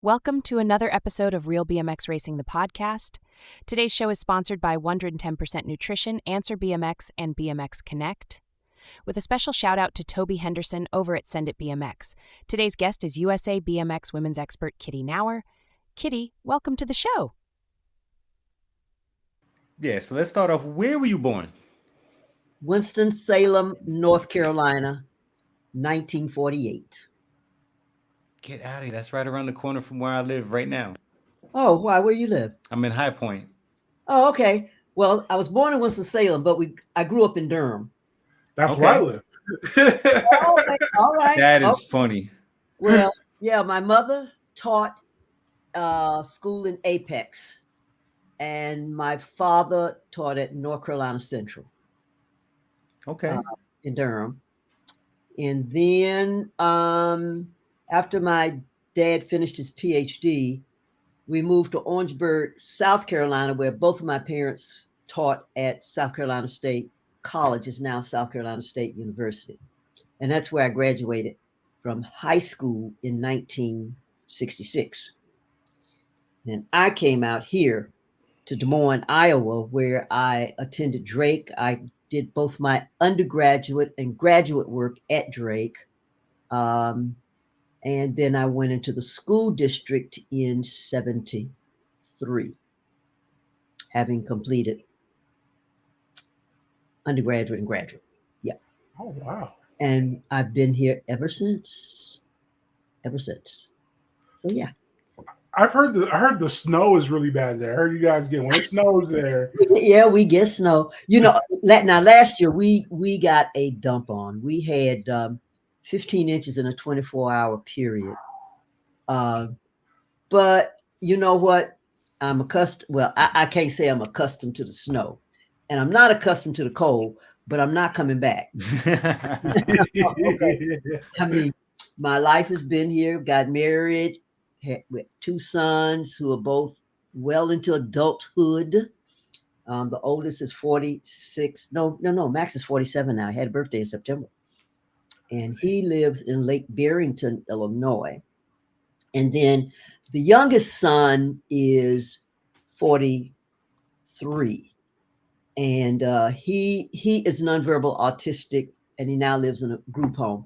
Welcome to another episode of Real BMX Racing, the podcast. Today's show is sponsored by 110% Nutrition, Answer BMX, and BMX Connect. With a special shout out to Toby Henderson over at Send It BMX. Today's guest is USA BMX women's expert Kittie Knauer. Kittie, welcome to the show. Yeah, so let's start off. Where were you born? Winston-Salem, North Carolina, 1948. Get out of here. That's right around the corner from where I live right now. Oh, why? Where you live? I'm in High Point. Oh, okay. Well, I was born in Winston-Salem, but I grew up in Durham. That's where I live. All right. That is funny. Well, yeah, my mother taught school in Apex, and my father taught at North Carolina Central. Okay. In Durham. And then after my dad finished his PhD, we moved to Orangeburg, South Carolina, where both of my parents taught at South Carolina State College, is now South Carolina State University. And that's where I graduated from high school in 1966. And I came out here to Des Moines, Iowa, where I attended Drake. I did both my undergraduate and graduate work at Drake. And then I went into the school district in 73, having completed undergraduate and graduate. Yeah. Oh, wow. And I've been here ever since. So, yeah. I heard the snow is really bad there. I heard you guys get when it snows there. Yeah, we get snow. Now last year we got a dump on. We had 15 inches in a 24-hour period. But you know what? I'm accustomed. Well, I can't say I'm accustomed to the snow, and I'm not accustomed to the cold, but I'm not coming back. Okay. I mean, my life has been here, got married, with two sons who are both well into adulthood. The oldest is 46. No, Max is 47 now. He had a birthday in September. And he lives in Lake Barrington, Illinois. And then the youngest son is 43. And he is nonverbal autistic, and he now lives in a group home.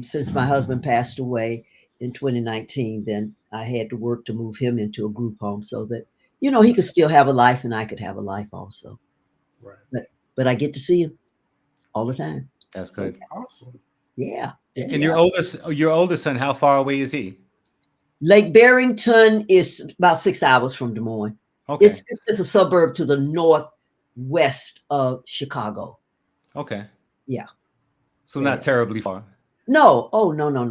Since my husband passed away in 2019, then I had to work to move him into a group home so that, he could still have a life and I could have a life also. Right. But I get to see him all the time. That's good. Awesome. Yeah. And your oldest son, how far away is he? Lake Barrington is about 6 hours from Des Moines. Okay. It's a suburb to the northwest of Chicago. Okay. Yeah. So not terribly far. No. Oh, no. Not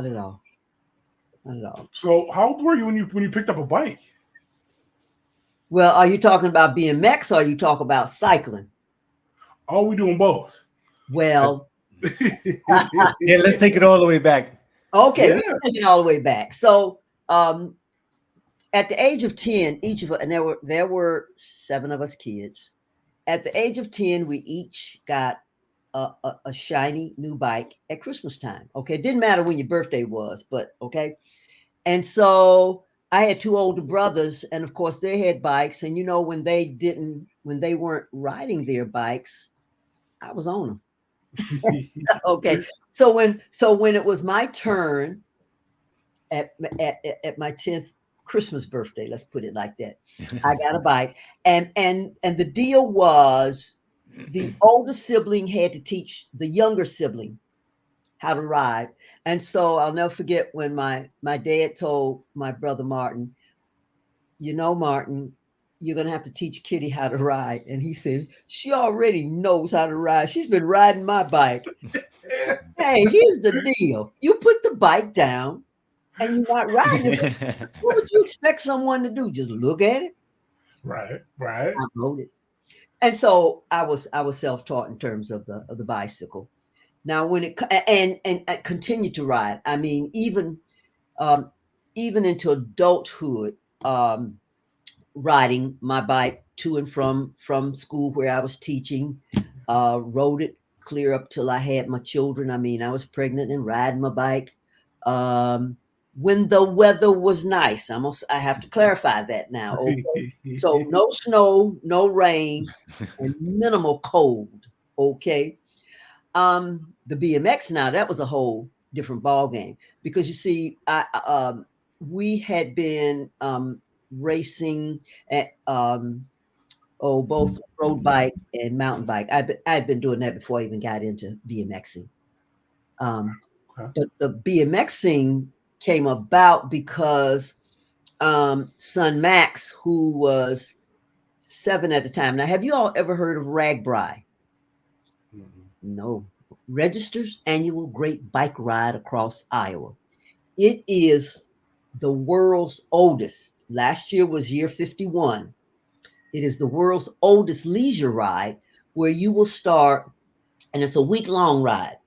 at all. Not at all. So how old were you when you picked up a bike? Well, are you talking about BMX or are you talking about cycling? Oh, we're doing both. Well, yeah, let's take it all the way back. Okay, Yeah. we're taking it all the way back. So at the age of 10, each of us, and there were 7 of us kids. At the age of 10, we each got a shiny new bike at Christmas time. Okay, it didn't matter when your birthday was, but okay. And so I had 2 older brothers, and of course they had bikes. And when they weren't riding their bikes, I was on them. Okay, so when it was my turn at my 10th Christmas birthday, let's put it like that, I got a bike, and the deal was the older sibling had to teach the younger sibling how to ride. And so I'll never forget when my dad told my brother Martin, Martin, you're going to have to teach Kittie how to ride. And he said, she already knows how to ride. She's been riding my bike. Hey, here's the deal. You put the bike down and you're not riding it. What would you expect someone to do? Just look at it? Right. I rode it. And so I was self-taught in terms of the bicycle. Now when it and I continued to ride. I mean, even into adulthood, riding my bike to and from school where I was teaching, rode it clear up till I had my children. I mean, I was pregnant and riding my bike. when the weather was nice. I have to clarify that now. Okay. So no snow, no rain, and minimal cold. Okay. The BMX now, that was a whole different ball game, because you see, we had been racing at both road bike and mountain bike. I'd been doing that before I even got into BMXing. Okay. But the BMXing came about because son Max, who was 7 at the time. Now, have you all ever heard of RAGBRAI? Mhm. No. Registers Annual Great Bike Ride Across Iowa. It is the world's oldest. Last year was year 51. It is the world's oldest leisure ride, where you will start, and it's a week-long ride.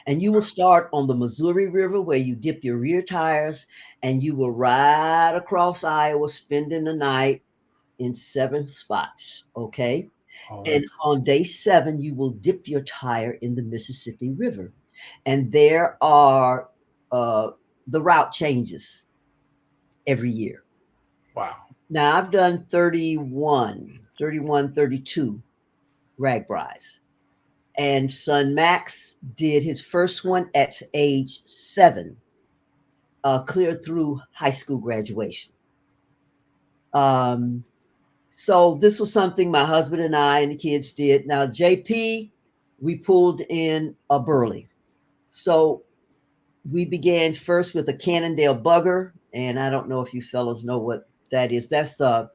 And you will start on the Missouri River, where you dip your rear tires, and you will ride across Iowa, spending the night in 7 spots. Okay. Oh, And that's on day 7, you will dip your tire in the Mississippi River. And there are the route changes every year. wow. Now, I've done 32 RAGBRAIs. And son Max did his first one at age 7, clear through high school graduation. So this was something my husband and I and the kids did. Now, JP, we pulled in a Burley. So we began first with a Cannondale Bugger, and I don't know if you fellows know what that is. That's a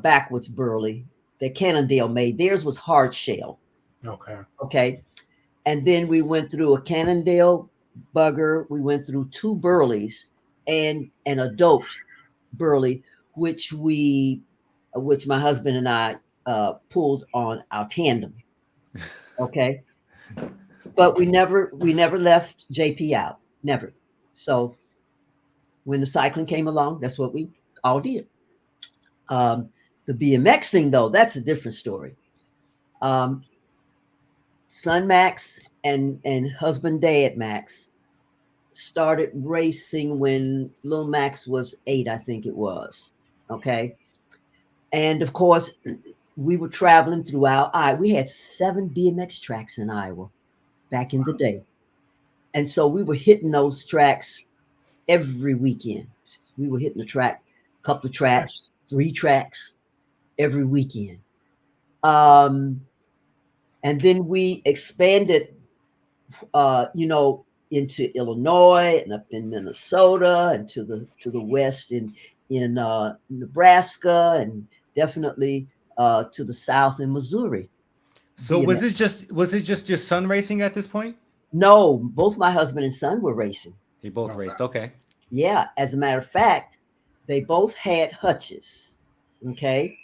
backwards Burley that Cannondale made. Theirs was hard shell. Okay. Okay. And then we went through a Cannondale Bugger. We went through 2 Burleys and an adult Burley, which my husband and I pulled on our tandem. Okay. But we never left JP out. Never. So when the cycling came along, that's what we all did. The BMXing, though, that's a different story. Son Max and husband Dad Max started racing when little Max was 8, I think it was. Okay. And of course, we were traveling throughout Iowa. We had 7 BMX tracks in Iowa back in the day. And so we were hitting those tracks every weekend. We were hitting the track, a couple of tracks, 3 tracks every weekend. And then we expanded, into Illinois and up in Minnesota and to the west in Nebraska, and definitely to the south in Missouri. So was it just your son racing at this point? No, both my husband and son were racing. They both raced. Okay. Yeah, as a matter of fact, they both had hutches. Okay.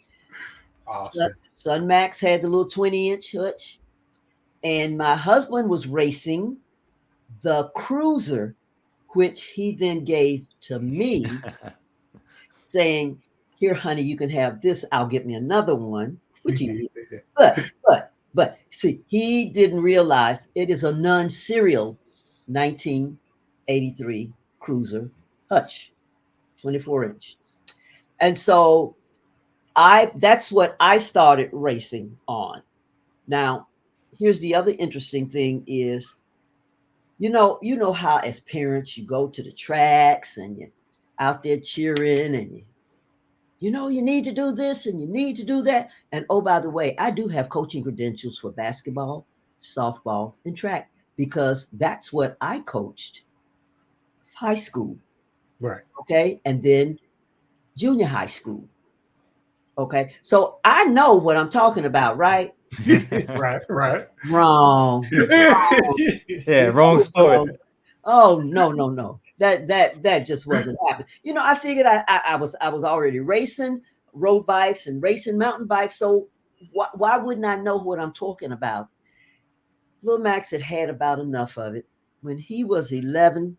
Awesome. Son Max had the little 20-inch hutch, and my husband was racing the Cruiser, which he then gave to me, saying, "Here, honey, you can have this. I'll get me another one." Which he did. But see, he didn't realize it is a non-serial 1983 Cruiser hutch, 24-inch. And so that's what I started racing on. Now, here's the other interesting thing is, you know how as parents you go to the tracks and you're out there cheering, and you need to do this and you need to do that. And oh, by the way, I do have coaching credentials for basketball, softball, and track, because that's what I coached high school. Right. Okay. And then junior high school. Okay. So I know what I'm talking about, right? Right. Wrong. Yeah, wrong sport. Oh, no. That just wasn't happening. I figured I was already racing road bikes and racing mountain bikes. So why wouldn't I know what I'm talking about? Little Max had about enough of it. When he was 11,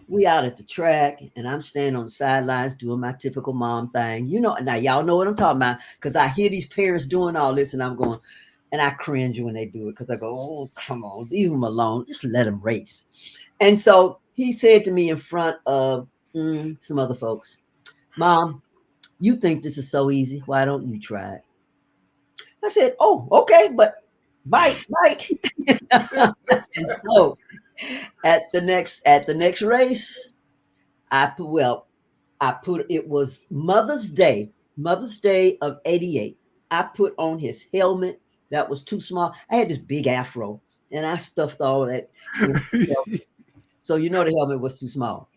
we out at the track, and I'm standing on the sidelines doing my typical mom thing. Now y'all know what I'm talking about, because I hear these parents doing all this, and I'm going, and I cringe when they do it, because I go, "Oh, come on, leave them alone. Just let them race." And so he said to me in front of some other folks, "Mom, you think this is so easy? Why don't you try it?" I said, "Oh, okay, but bite." And so at the next race, it was Mother's Day of '88. I put on his helmet that was too small. I had this big afro, and I stuffed all that in the helmet. So the helmet was too small.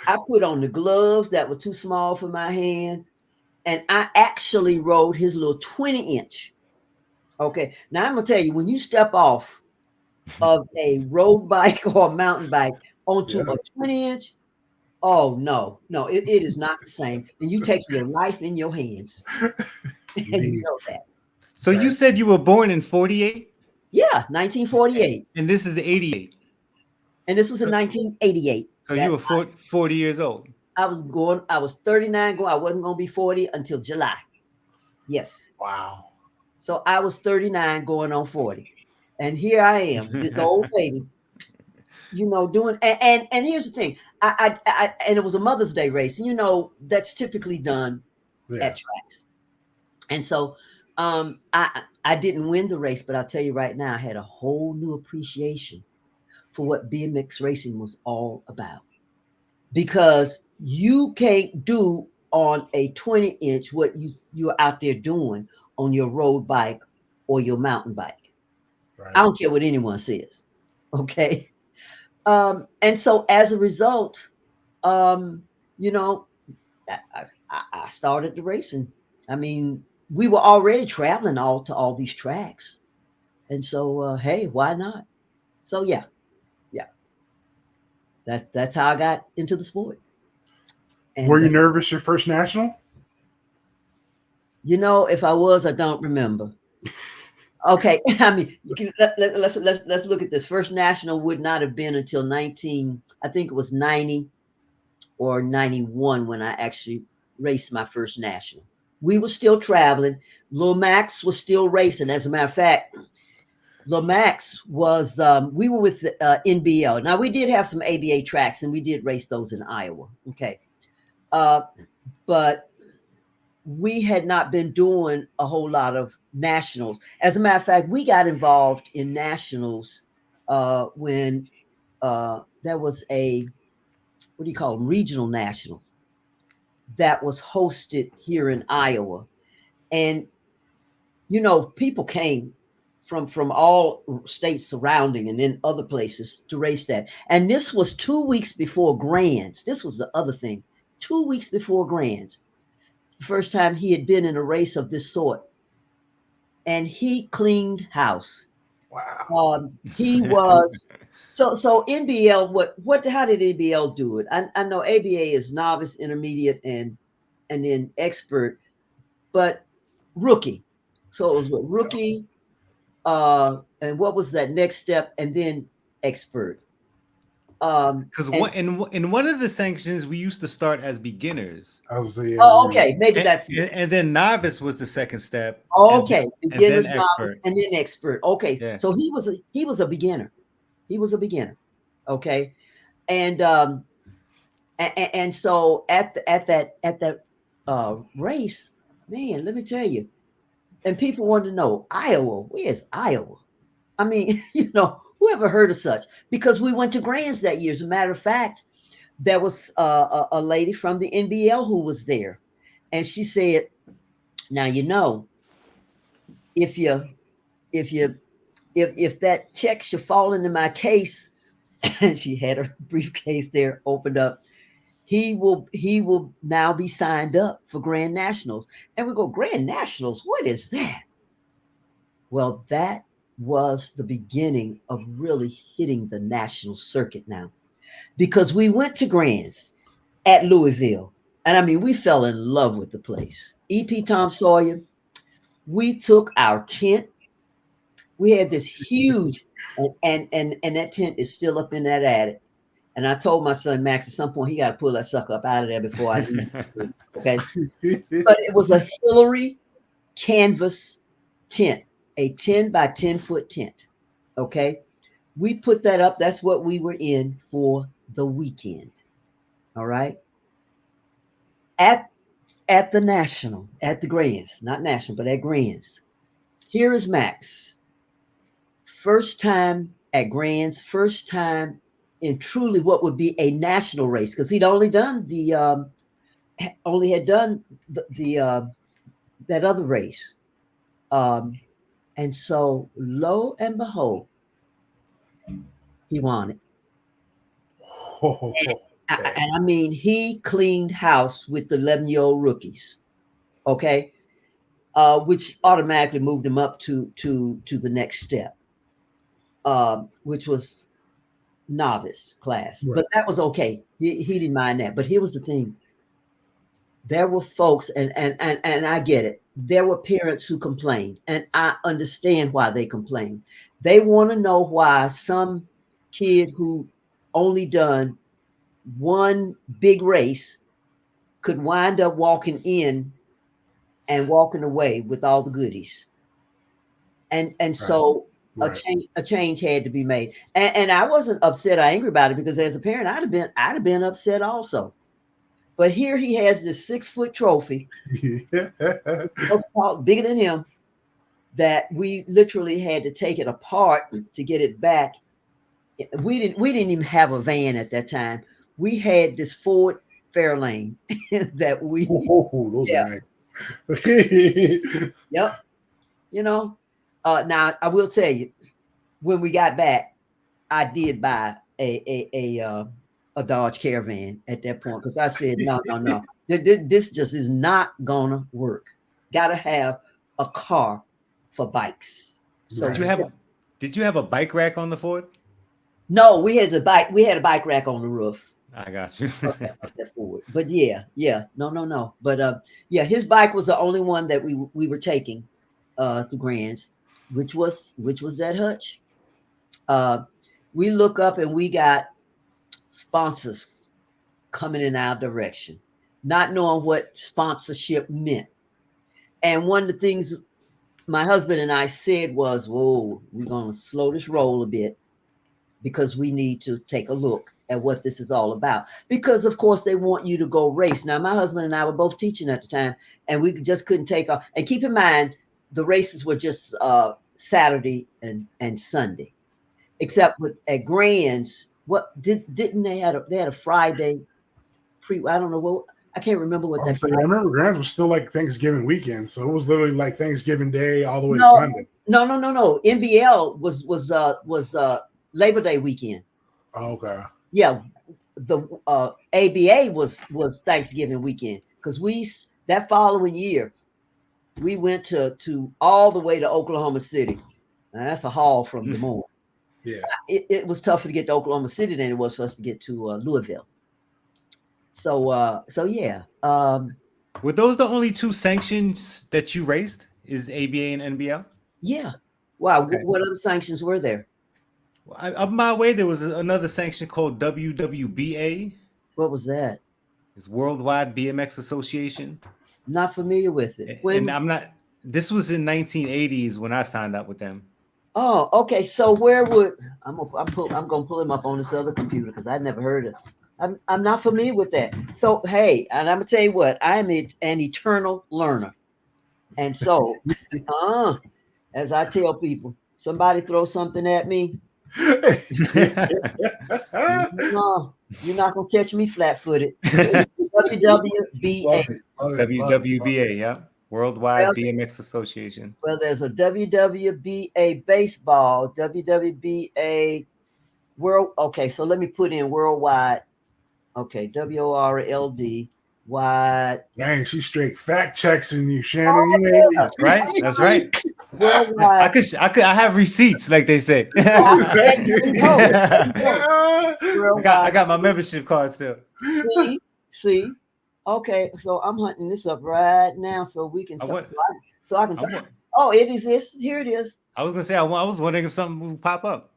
I put on the gloves that were too small for my hands, and I actually rode his little 20-inch. Okay, now I'm gonna tell you, when you step off of a road bike or a mountain bike onto a 20-inch, oh no, it is not the same. And you take your life in your hands. And you know that. So you said you were born in 48? Yeah, 1948. And this is 88. And this was in 1988. So you were 40 years old. I was 39 going. I wasn't going to be 40 until July. Yes. Wow. So I was 39 going on 40. And here I am, this old lady, doing, and here's the thing. And it was a Mother's Day race. And that's typically done at tracks. And so I didn't win the race, but I'll tell you right now, I had a whole new appreciation for what BMX racing was all about. Because you can't do on a 20-inch what you're out there doing on your road bike or your mountain bike. Right. I don't care what anyone says. Okay. And so as a result, I started the racing. I mean, we were already traveling to all these tracks. And so, hey, why not? So, yeah. That's how I got into the sport. And, were you nervous your first national? If I was, I don't remember. Okay. I mean, let's look at this. First national would not have been until I think it was 90 or 91 when I actually raced my first national. We were still traveling. Lil Max was still racing. As a matter of fact, Lil Max was, we were with NBL. Now, we did have some ABA tracks, and we did race those in Iowa. Okay. But we had not been doing a whole lot of nationals. As a matter of fact, we got involved in nationals when there was a, what do you call them, regional national that was hosted here in Iowa. And, people came from all states surrounding and then other places to race that. And this was 2 weeks before Grands. This was the other thing. 2 weeks before Grands. The first time he had been in a race of this sort. And he cleaned house. Wow. He was so NBL, how did NBL do it? I know ABA is novice, intermediate, and then expert, but rookie. So it was what, rookie, and what was that next step, and then expert. Because in one of the sanctions, we used to start as beginners. Okay, maybe that's it. And then novice was the second step. Okay, beginners, and novice, and then expert. Okay, yeah. So he was a beginner. He was a beginner. Okay, and so at that race, man, let me tell you, and people want to know, Iowa, where's Iowa? I mean, who ever heard of such? Because we went to Grands that year. As a matter of fact, there was a lady from the NBL who was there, and she said, "Now if that check should fall into my case," and she had her briefcase there opened up, he will now be signed up for Grand Nationals. And we go, Grand Nationals, what is that? Well, that was the beginning of really hitting the national circuit now, because we went to Grands at Louisville, and I mean, we fell in love with the place. EP Tom Sawyer, we took our tent. We had this huge, and that tent is still up in that attic. And I told my son Max at some point he got to pull that sucker up out of there before I leave. Okay, but it was a Hillary canvas tent. A 10 by 10 foot tent. Okay. We put that up. That's what we were in for the weekend. All right. At the national, at the Grands, not national, but at Grands. Here is Max. First time at Grands, first time in truly what would be a national race, because he'd only done only had done the that other race. And so lo and behold, he won it. And I mean, he cleaned house with the 11-year-old rookies. Okay. Which automatically moved him up to the next step, which was novice class. Right. But that was okay. He didn't mind that. But here was the thing. There were folks, and I get it. There were parents who complained, and I understand why they complained. They want to know why some kid who only done one big race could wind up walking in and walking away with all the goodies. And right. So right. a change had to be made. And I wasn't upset or angry about it, because as a parent, I'd have been upset also. But here he has this 6-foot trophy, bigger than him, that we literally had to take it apart to get it back. We didn't even have a van at that time. We had this Ford Fairlane that we those are nice. Yep. You know, now I will tell you, when we got back, I did buy a Dodge Caravan at that point, because I said, no, this just is not gonna work. Gotta have a car for bikes. So did you have a bike rack on the Ford? No, we had a bike rack on the roof. I got you. That's forward. But yeah, no. But yeah, his bike was the only one that we were taking to Grands, which was that hutch. We look up and we got sponsors coming in our direction, not knowing what sponsorship meant. And one of the things my husband and I said was, whoa, we're going to slow this roll a bit, because we need to take a look at what this is all about. Because of course they want you to go race. Now, my husband and I were both teaching at the time, and we just couldn't take off. And keep in mind, the races were just Saturday and Sunday, except at Grands. What didn't they had a Friday I don't know what, I can't remember what that. I remember Grands was still like Thanksgiving weekend, so it was literally like Thanksgiving Day all the way to Sunday. No. NBL was Labor Day weekend. Oh, okay. Yeah, the ABA was Thanksgiving weekend, because that following year we went to all the way to Oklahoma City. Now, that's a haul from Des Moines. Yeah, it was tougher to get to Oklahoma City than it was for us to get to Louisville. So yeah. Were those the only two sanctions that you raced? Is ABA and NBL? Yeah. Wow. Okay. What other sanctions were there? Up my way, there was another sanction called WWBA. What was that? It's Worldwide BMX Association. Not familiar with it. And I'm not. This was in 1980s when I signed up with them. Oh, okay. So where would I'm gonna pull him up on this other computer, because I'd never heard of. I'm not familiar with that. So hey, and I'm gonna tell you what, I am an eternal learner, and so as I tell people, somebody throw something at me. No, you're not gonna catch me flat-footed. WWBA. WWBA, yeah. Worldwide BMX Association. Well, there's a WWBA baseball, WWBA world. Okay, so let me put in worldwide. Okay, WORLD wide. Dang, she's straight fact checking you, Shannon. That's right. That's right. Worldwide. I have receipts, like they say. I got my membership card still. See. Okay, so I'm hunting this up right now so we can talk. So I can talk. Oh, it exists. Here it is. I was gonna say I was wondering if something would pop up.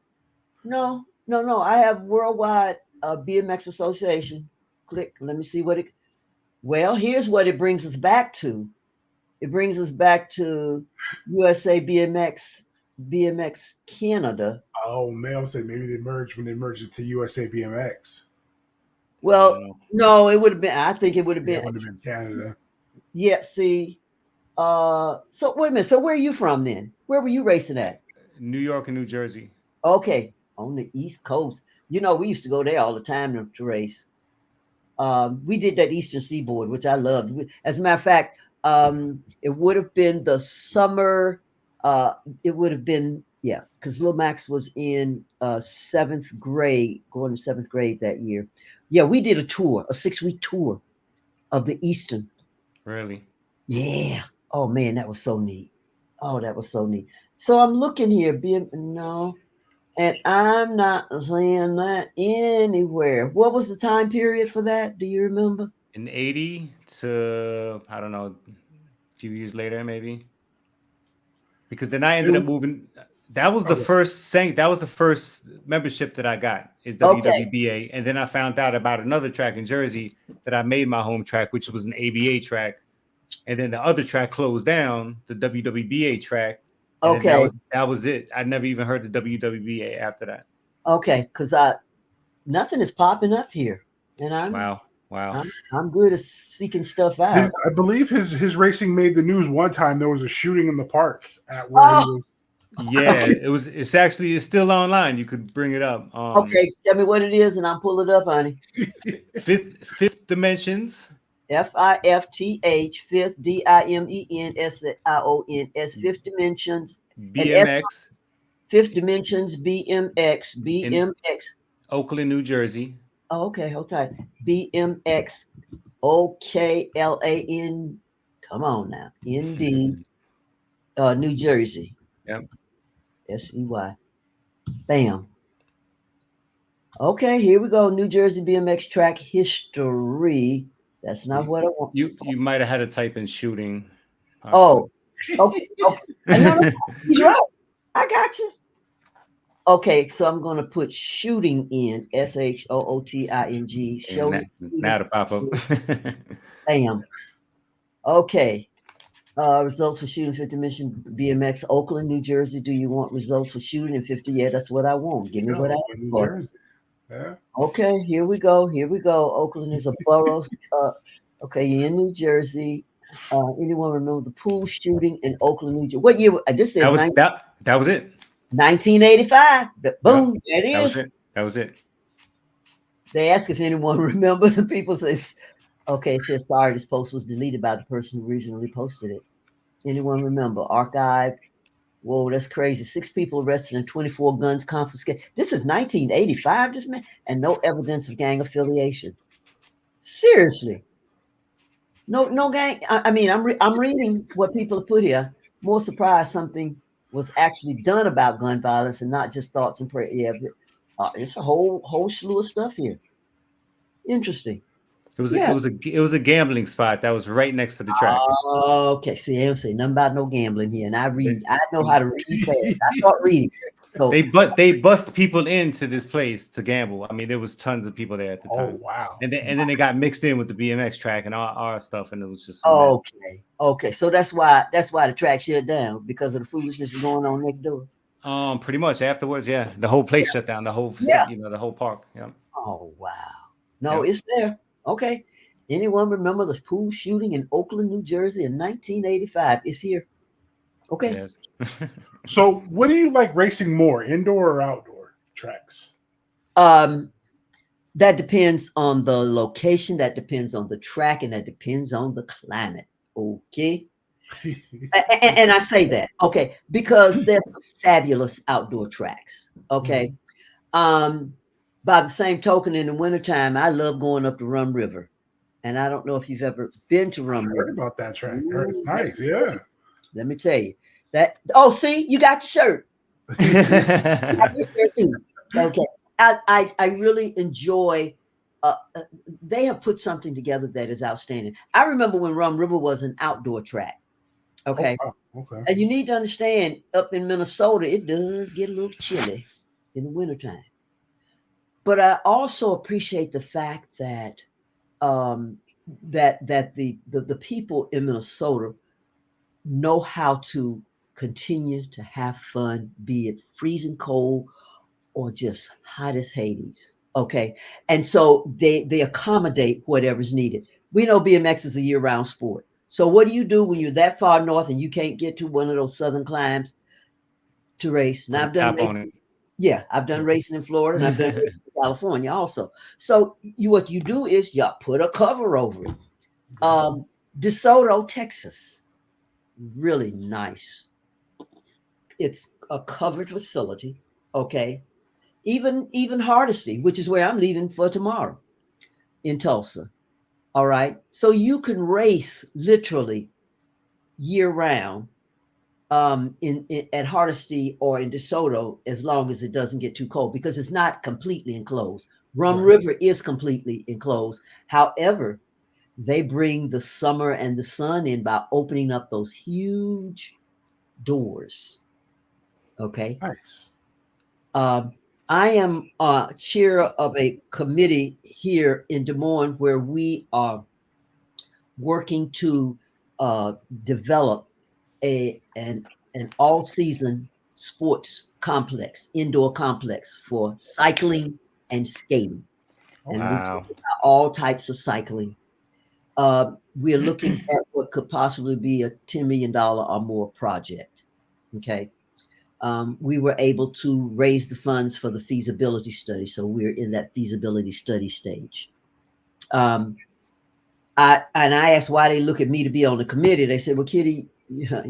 No. I have Worldwide BMX Association. Click. Let me see what it. Well, here's what it brings us back to. It brings us back to USA BMX Canada. Oh man, I would say maybe they merged when they merged it to USA BMX. Well, no, it would have been. I think it would have been. It would have been Canada. Yeah. See. So wait a minute. So where are you from then? Where were you racing at? New York and New Jersey. Okay, on the East Coast. You know, we used to go there all the time to race. We did that Eastern Seaboard, which I loved. As a matter of fact, it would have been the summer. It would have been, yeah, because Lil Max was in 7th grade, going to 7th grade that year. Yeah, we did a tour, a 6-week tour of the Eastern. Really? Yeah. Oh man, that was so neat. Oh, that was so neat. So I'm looking here, no, and I'm not seeing that anywhere. What was the time period for that? Do you remember? In 80 to, I don't know, a few years later, maybe. Because then I ended up moving. That was the first that was the first membership that I got, is WWBA. And then I found out about another track in Jersey that I made my home track, which was an ABA track. And then the other track closed down, the WWBA track. And that was it. I never even heard the WWBA after that. Okay, because nothing is popping up here, and Wow. I'm good at seeking stuff out. I believe his racing made the news one time. There was a shooting in the park at where he was. Yeah, it's still online. You could bring it up. Okay, tell me what it is, and I'll pull it up, honey. Fifth Dimensions. FIFTH, Fifth DIMENSIONS, Fifth Dimensions. BMX. Fifth Dimensions, BMX. Oakland, New Jersey. Oh, okay, hold tight. BMX OKLAN. Come on now. ND. New Jersey. Yep. SEY. Bam. Okay, here we go. New Jersey BMX track history. That's not what I want. You might have had to type in shooting. Possibly. Oh, okay. No, he's right. I got you. Okay, so I'm going to put shooting in SHOOTING. Now to pop up. Bam. Okay. Results for shooting 50 mission BMX Oakland, New Jersey. Do you want results for shooting in 50? Yeah, that's what I want. Give me what I want. Yeah. Okay, here we go. Oakland is a borough. Okay, you're in New Jersey. Anyone remember the pool shooting in Oakland, New Jersey? What year? This is that was it. 1985. Boom, yep. That is. That was it. They ask if anyone remembers. The people says, okay, it says, sorry, this post was deleted by the person who originally posted it. Anyone remember? Archive. Whoa, that's crazy. 6 people arrested and 24 guns confiscated. This is 1985, this man, and no evidence of gang affiliation. Seriously. No gang. I mean, I'm reading what people have put here. More surprised something was actually done about gun violence and not just thoughts and prayers. Yeah, it's a whole slew of stuff here. Interesting. It was a gambling spot that was right next to the track. Okay, see, they don't say nothing about no gambling here, and I know how to read fast. I start reading. So they bust people into this place to gamble. I mean, there was tons of people there at the time. Oh wow! And then they got mixed in with the BMX track and our stuff, and it was just okay. So that's why the track shut down, because of the foolishness going on next door. Pretty much afterwards, yeah, the whole place shut down, the whole the whole park. Yeah. Oh wow! No, it's there. Okay. Anyone remember the pool shooting in Oakland, New Jersey in 1985? It's here. Okay. Yes. So what do you like racing more, indoor or outdoor tracks? That depends on the location, that depends on the track, and that depends on the climate. Okay. and I say that, okay, because there's some fabulous outdoor tracks. Okay. By the same token, in the wintertime, I love going up the Rum River. And I don't know if you've ever been to Rum River. I heard about that track. It's nice, yeah. Let me tell you that. Oh, see, you got your shirt. Okay. I really enjoy. They have put something together that is outstanding. I remember when Rum River was an outdoor track. Okay. Oh, wow. Okay. And you need to understand, up in Minnesota, it does get a little chilly in the wintertime. But I also appreciate the fact that that the people in Minnesota know how to continue to have fun, be it freezing cold or just hot as Hades. Okay. And so they accommodate whatever's needed. We know BMX is a year-round sport. So what do you do when you're that far north and you can't get to one of those southern climes to race? Now Put a I've done top on racing. it. Yeah, I've done racing in Florida and I've done racing in California also. So what you do is you put a cover over it. DeSoto, Texas, really nice. It's a covered facility. Okay. Even Hardesty, which is where I'm leaving for tomorrow in Tulsa. All right. So you can race literally year round in at Hardesty or in DeSoto as long as it doesn't get too cold because it's not completely enclosed. Rum River is completely enclosed. However, they bring the summer and the sun in by opening up those huge doors. Okay. Nice. I am chair of a committee here in Des Moines where we are working to develop an all season sports complex, indoor complex for cycling and skating, and we talk Wow. about all types of cycling. We're looking at what could possibly be a $10 million or more project. Okay. We were able to raise the funds for the feasibility study. So we're in that feasibility study stage. I asked why they look at me to be on the committee. They said, well, Kittie, you know,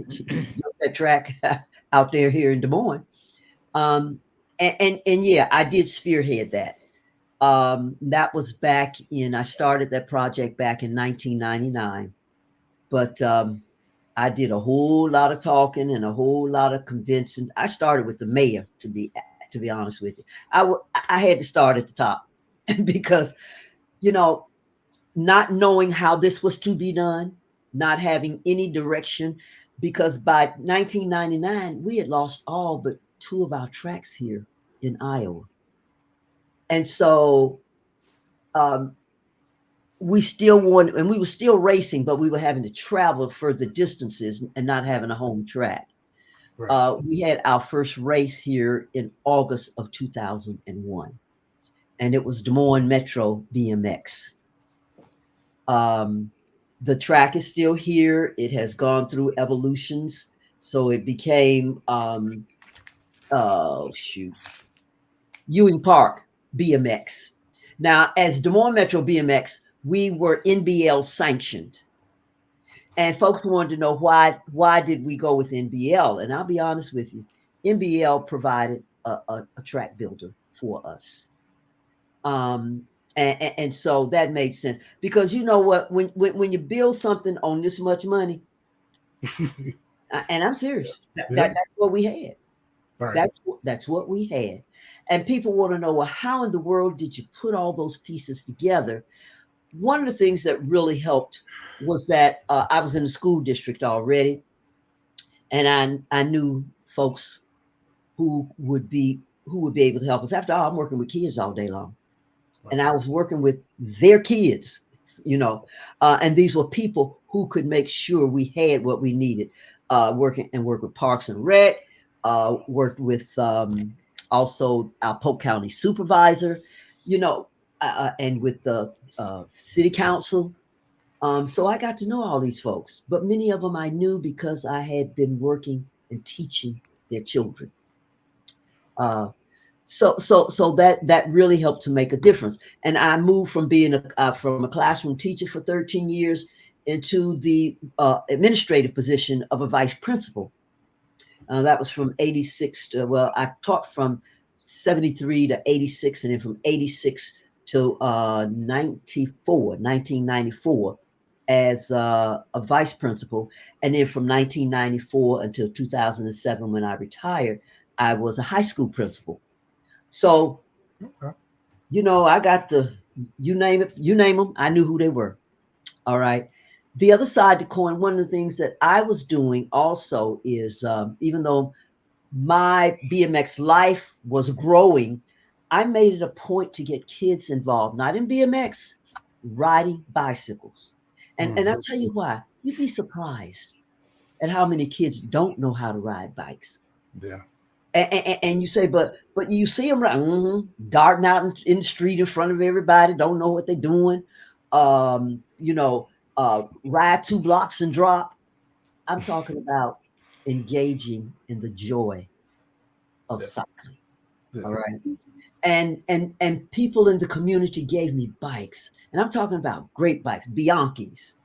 that track out there here in Des Moines. And yeah, I did spearhead that. That was I started that project back in 1999. But I did a whole lot of talking and a whole lot of convincing. I started with the mayor, to be honest with you. I had to start at the top because, not knowing how this was to be done, not having any direction, because by 1999 we had lost all but two of our tracks here in Iowa, and so we still wanted, and we were still racing, but we were having to travel further distances and not having a home track. Right. We had our first race here in August of 2001, and it was Des Moines Metro BMX. The track is still here. It has gone through evolutions. So it became, Ewing Park BMX. Now, as Des Moines Metro BMX, we were NBL sanctioned. And folks wanted to know why did we go with NBL? And I'll be honest with you, NBL provided a track builder for us. And so that made sense because you know what, when you build something on this much money, and I'm serious, that's what we had. Right. That's what we had. And people want to know, well, how in the world did you put all those pieces together? One of the things that really helped was that I was in the school district already, and I knew folks who would be able to help us. After all, I'm working with kids all day long. And I was working with their kids, and these were people who could make sure we had what we needed. Work with Parks and Rec, worked with also our Polk County supervisor, and with the city council. So I got to know all these folks, but many of them I knew because I had been working and teaching their children. So that really helped to make a difference. And I moved from being from a classroom teacher for 13 years into the administrative position of a vice principal. That was from 86 to, I taught from 73 to 86, and then from 86 to 1994 as a vice principal. And then from 1994 until 2007, when I retired, I was a high school principal. So, I got you name them, I knew who they were. All right. The other side of the coin, one of the things that I was doing also is, even though my BMX life was growing, I made it a point to get kids involved, not in BMX, riding bicycles. And I'll tell you why. You'd be surprised at how many kids don't know how to ride bikes. Yeah. And you say, but you see them darting out in the street in front of everybody, don't know what they're doing. Ride 2 blocks and drop. I'm talking about engaging in the joy of cycling. All right. And people in the community gave me bikes. And I'm talking about great bikes, Bianchis,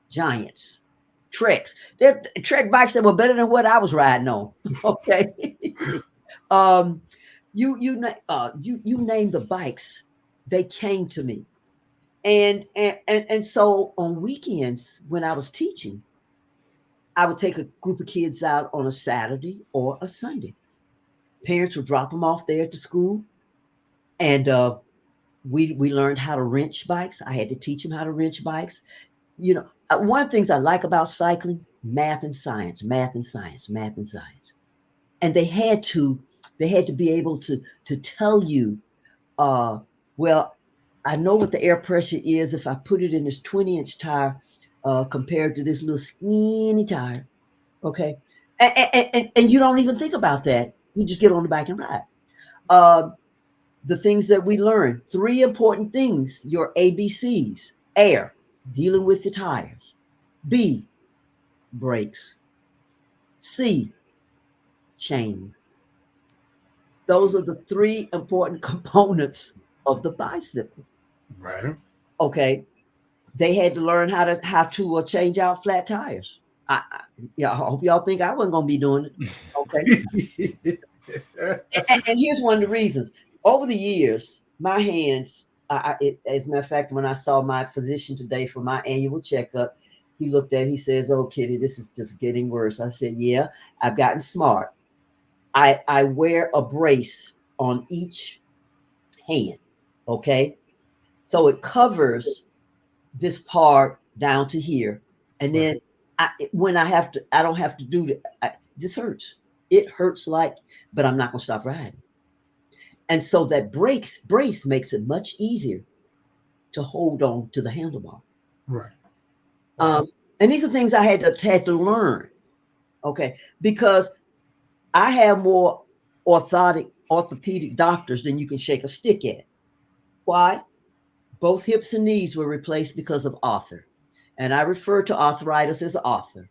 Giants, Treks. They're Trek bikes that were better than what I was riding on. Okay. You name the bikes, they came to me. And so on weekends when I was teaching, I would take a group of kids out on a Saturday or a Sunday. Parents would drop them off there at the school, and we learned how to wrench bikes. I had to teach them how to wrench bikes. One of the things I like about cycling, math and science, math and science, math and science. And they had to be able to tell you, well, I know what the air pressure is if I put it in this 20-inch tire compared to this little skinny tire. Okay. And you don't even think about that. You just get on the bike and ride. The things that we learn, 3 important things, your ABCs: air, dealing with the tires; B, brakes; C, chain. Those are the 3 important components of the bicycle. Right. Okay. They had to learn how to change out flat tires. I hope y'all think I wasn't going to be doing it. Okay. and here's one of the reasons. Over the years, my hands, as a matter of fact, when I saw my physician today for my annual checkup, he looked at it, he says, "Oh, Kitty, this is just getting worse." I said, "Yeah, I've gotten smart. I wear a brace on each hand." Okay. So it covers this part down to here. And then when I don't have to do that. This hurts. It hurts but I'm not going to stop riding. And so that brace makes it much easier to hold on to the handlebar. Right. And these are things I had to learn. Okay. Because I have more orthopedic doctors than you can shake a stick at. Why? Both hips and knees were replaced because of Arthur. And I refer to arthritis as Arthur.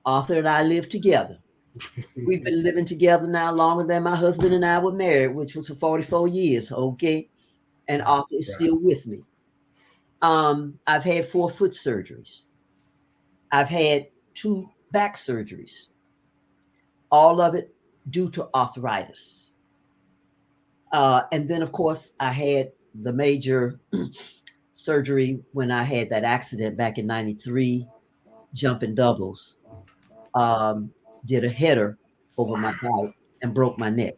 Arthur and I live together. We've been living together now longer than my husband and I were married, which was for 44 years. Okay. And Arthur is still with me. I've had 4 foot surgeries. I've had 2 back surgeries. All of it due to arthritis. And then, of course, I had the major surgery when I had that accident back in 93, jumping doubles. Did a header over my bike and broke my neck.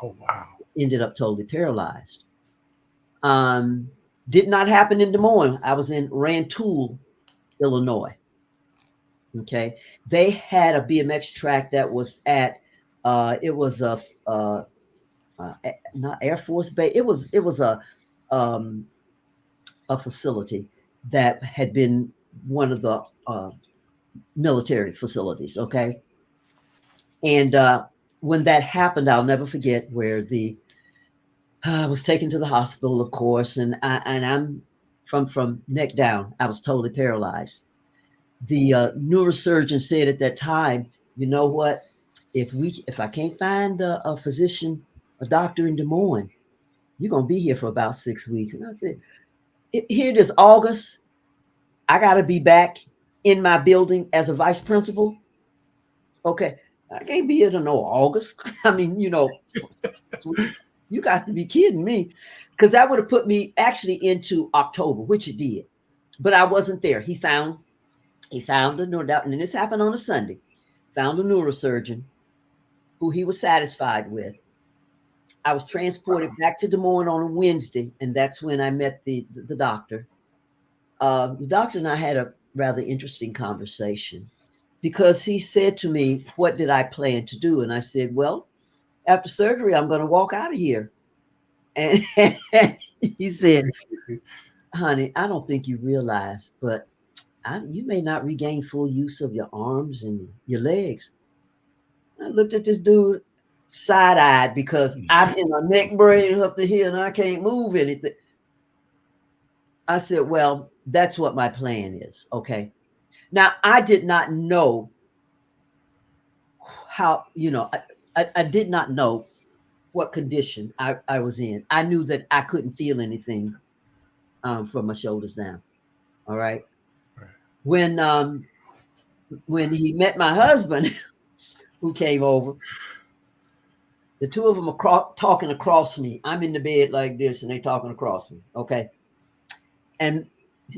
Oh, wow. Ended up totally paralyzed. Did not happen in Des Moines. I was in Rantoul, Illinois. Okay. They had a BMX track that was at, it was not Air Force Base. It was a facility that had been one of the military facilities. Okay. And when that happened, I'll never forget where I was taken to the hospital, of course, and I'm from neck down. I was totally paralyzed. The neurosurgeon said at that time, "You know what? If I can't find a physician, a doctor in Des Moines, you're gonna be here for about 6 weeks." And I said, "Here it is, August. I got to be back in my building as a vice principal. Okay, I can't be here to no August. I mean, you got to be kidding me, because that would have put me actually into October, which it did, but I wasn't there. He found a neurosurgeon, and this happened on a Sunday. Found a neurosurgeon who he was satisfied with. I was transported back to Des Moines on a Wednesday, and that's when I met the doctor. The doctor and I had a rather interesting conversation, because he said to me, "What did I plan to do?" And I said, "Well, after surgery, I'm going to walk out of here." And he said, "Honey, I don't think you realize, but you may not regain full use of your arms and your legs." I looked at this dude. side-eyed because I'm in a neck brace up to here and I can't move anything. I said, well, that's what my plan is. Okay. Now, I did not know how, I did not know what condition I was in. I knew that I couldn't feel anything from my shoulders down. All right. When he met my husband, who came over, the two of them are talking across me. I'm in the bed like this, and they talking across me. Okay. And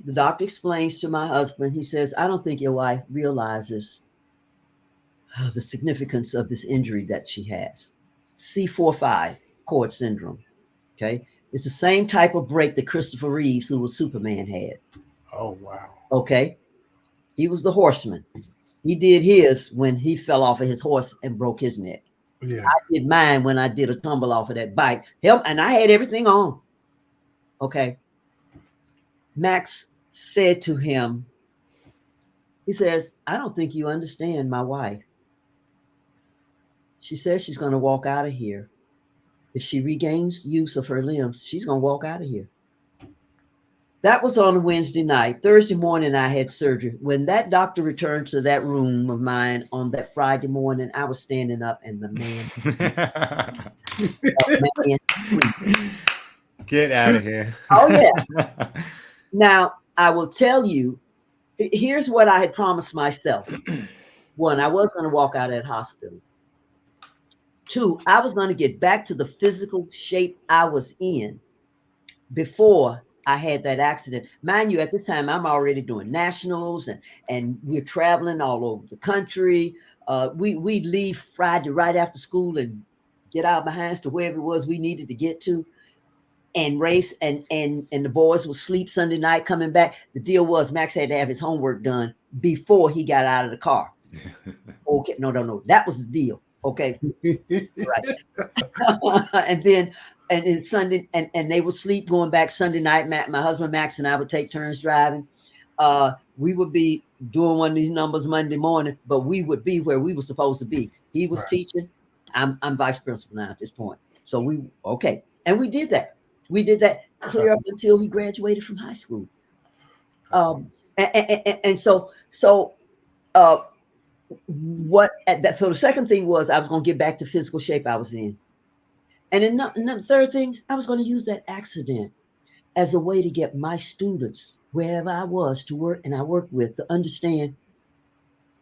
the doctor explains to my husband, he says, I don't think your wife realizes the significance of this injury that she has. C4-5 cord syndrome. Okay. It's the same type of break that Christopher Reeves, who was Superman, had. Oh, wow. Okay. He was the horseman. He did his when he fell off of his horse and broke his neck. Yeah. I did mine when I did a tumble off of that bike. And I had everything on. Okay. Max said to him, he says, I don't think you understand my wife. She says she's going to walk out of here. If she regains use of her limbs, she's going to walk out of here. That was on a Wednesday night. Thursday morning, I had surgery. When that doctor returned to that room of mine on that Friday morning, I was standing up and the man, get out of here. Oh, yeah. Now, I will tell you, here's what I had promised myself. One, I was going to walk out of that hospital. Two, I was going to get back to the physical shape I was in before I had that accident. Mind you, at this time, I'm already doing nationals and we're traveling all over the country. We'd leave Friday right after school and get our behinds to wherever it was we needed to get to and race. And the boys would sleep Sunday night coming back. The deal was Max had to have his homework done before he got out of the car. Okay. No. That was the deal. Okay. Right. And then Sunday, and they would sleep going back Sunday night. My husband Max and I would take turns driving. We would be doing one of these numbers Monday morning, but we would be where we were supposed to be. He was teaching. I'm vice principal now at this point. So and we did that. We did that clear up until he graduated from high school. And so the second thing was I was going to get back to physical shape I was in. And then the third thing, I was going to use that accident as a way to get my students, wherever I was to work and I worked with, to understand,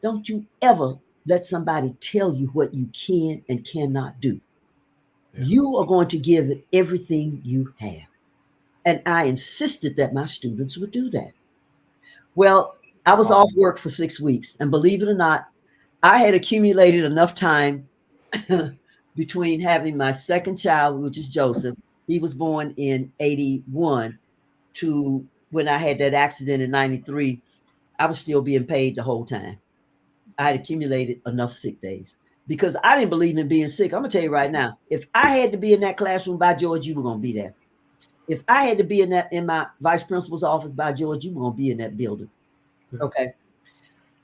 don't you ever let somebody tell you what you can and cannot do. Yeah. You are going to give it everything you have. And I insisted that my students would do that. Well, I was off work for 6 weeks. And believe it or not, I had accumulated enough time between having my second child, which is Joseph. He was born in 81, to when I had that accident in 93. I was still being paid the whole time. I had accumulated enough sick days because I didn't believe in being sick. I'm gonna tell you right now, if I had to be in that classroom, by George, you were gonna be there. If I had to be in my vice principal's office, by George, you were gonna be in that building. Okay.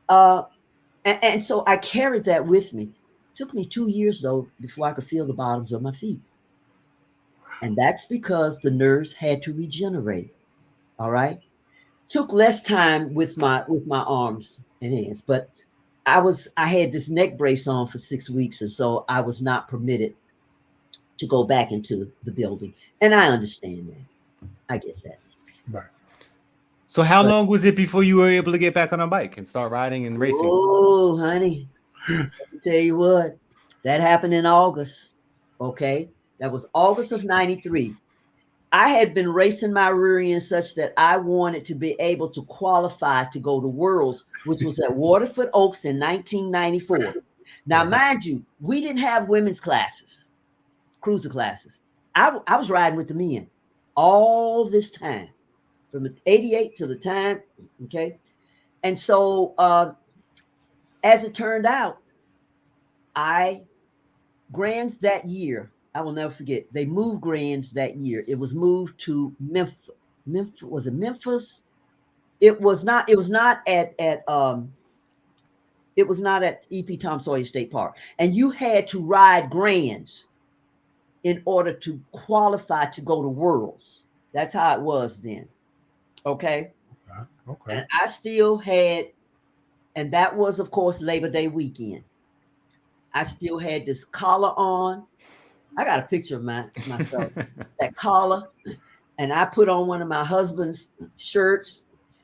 And so I carried that with me. It took me 2 years though before I could feel the bottoms of my feet. And that's because the nerves had to regenerate. All right. Took less time with my arms and hands, but I had this neck brace on for 6 weeks, and so I was not permitted to go back into the building. And I understand that. I get that. Right. So how long was it before you were able to get back on a bike and start riding and racing? Oh, honey, let me tell you what, that happened in August. Okay. That was August of 93. I had been racing my rear end such that I wanted to be able to qualify to go to Worlds, which was at Waterford Oaks in 1994. Now, mind you, we didn't have women's classes, cruiser classes. I was riding with the men all this time, from 88 to the time, okay? And so, as it turned out, Grands that year, I will never forget. They moved Grands that year. It was moved to Memphis. Was it Memphis? It was not at It was not at E.P. Tom Sawyer State Park. And you had to ride grands in order to qualify to go to Worlds. That's how it was then. Okay. Okay. And I still had, and that was, of course, Labor Day weekend. I still had this collar on. I got a picture of myself, that collar. And I put on one of my husband's shirts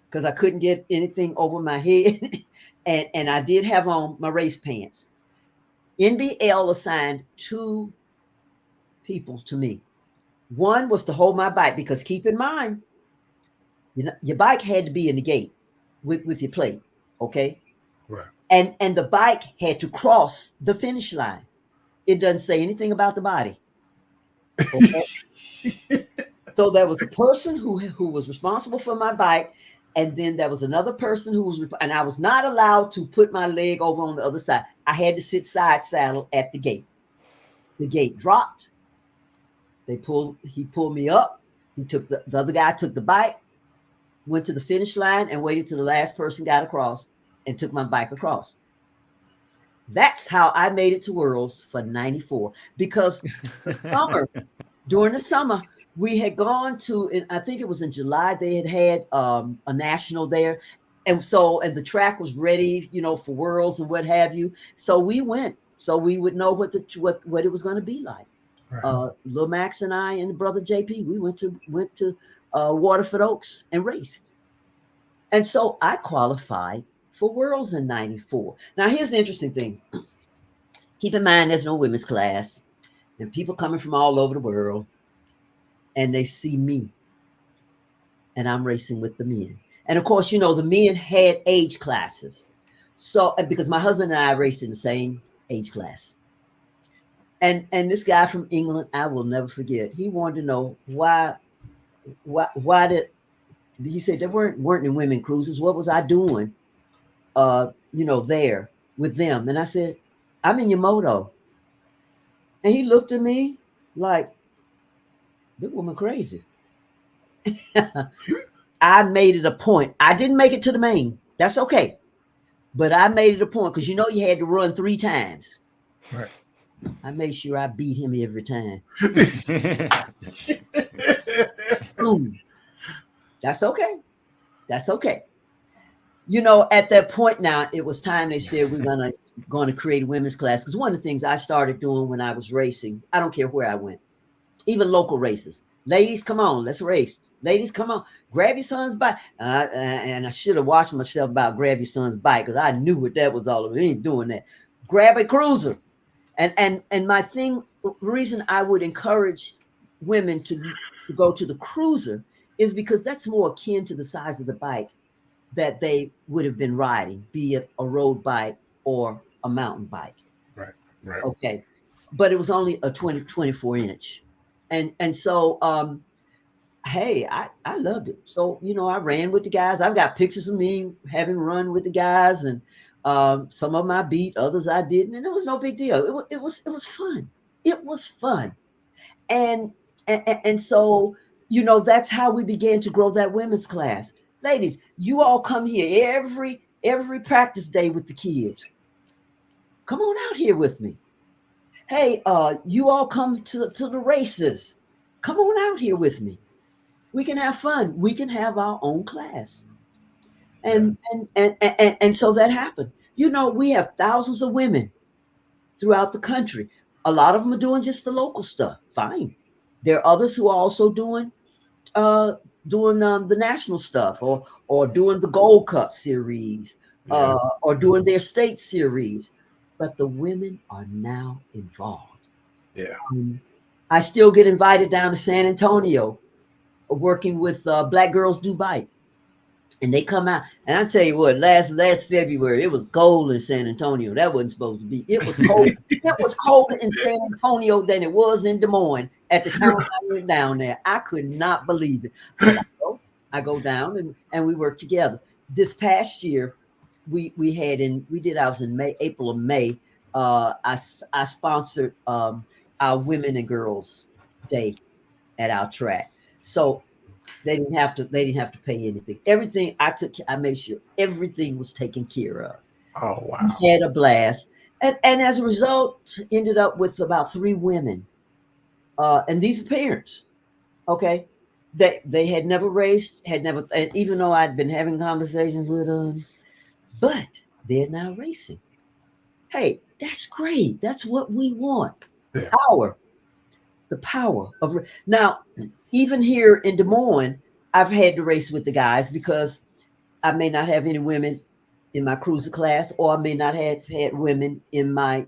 because I couldn't get anything over my head. and I did have on my race pants. NBL assigned 2 people to me. One was to hold my bike, because keep in mind, your bike had to be in the gate with your plate. Okay. Right. And the bike had to cross the finish line. It doesn't say anything about the body. Okay. So there was a person who was responsible for my bike, and then there was another person who was, and I was not allowed to put my leg over on the other side. I had to sit side saddle at the gate. The gate dropped. He pulled me up. He took the other guy took the bike, went to the finish line, and waited till the last person got across and took my bike across. That's how I made it to Worlds for 94. Because during the summer, we had gone to, and I think it was in July, they had a national there. And the track was ready, for Worlds and what have you. So we went, so we would know what it was going to be like. Right. Lil Max and I and brother JP, we went to Waterford Oaks and raced. And so I qualified for Worlds in 94. Now, here's the interesting thing. Keep in mind, there's no women's class, and people coming from all over the world, and they see me, and I'm racing with the men. And of course, the men had age classes. So, because my husband and I raced in the same age class. And this guy from England, I will never forget. He wanted to know why did he said there weren't any women cruises? What was I doing? There with them. And I said, I'm in your moto. And he looked at me like, this woman crazy. I made it a point. I didn't make it to the main. That's okay. But I made it a point, because you had to run 3 times. Right. I made sure I beat him every time. That's okay. That's okay. At that point now, it was time. They said we're going to create a women's class. Because one of the things I started doing when I was racing, I don't care where I went, even local races. Ladies, come on, let's race. Ladies, come on, grab your son's bike. And I should have watched myself about grab your son's bike, because I knew what that was all about. We ain't doing that. Grab a cruiser. And my thing, reason I would encourage women to go to the cruiser is because that's more akin to the size of the bike that they would have been riding, be it a road bike or a mountain bike. Right. Okay. But it was only a 24 inch. And so, hey, I loved it. So, I ran with the guys. I've got pictures of me having run with the guys, and some of them I beat, others I didn't, and it was no big deal. It was fun. It was fun. And so, that's how we began to grow that women's class. Ladies, you all come here every practice day with the kids. Come on out here with me. Hey, you all come to the races. Come on out here with me. We can have fun. We can have our own class. And so that happened. We have thousands of women throughout the country. A lot of them are doing just the local stuff. Fine. There are others who are also doing the national stuff, or doing the Gold Cup series, or doing their state series. But the women are now involved. Yeah. I still get invited down to San Antonio, working with Black Girls Do Bike. And they come out, and I tell you what, last February, it was cold in San Antonio. That wasn't supposed to be. It was cold. It was colder in San Antonio than it was in Des Moines at the time I went down there. I could not believe it. But I go down and we work together. This past year, I was in April or May. I sponsored our Women and Girls Day at our track. So they didn't have to pay anything. Everything I made sure everything was taken care of. Oh wow. We had a blast. And as a result, ended up with about 3 women. And these are parents. Okay. They had never raced, had never, and even though I'd been having conversations with them, but they're now racing. Hey, that's great. That's what we want. Yeah. The power of now, even here in Des Moines, I've had to race with the guys because I may not have any women in my cruiser class, or I may not have had women in my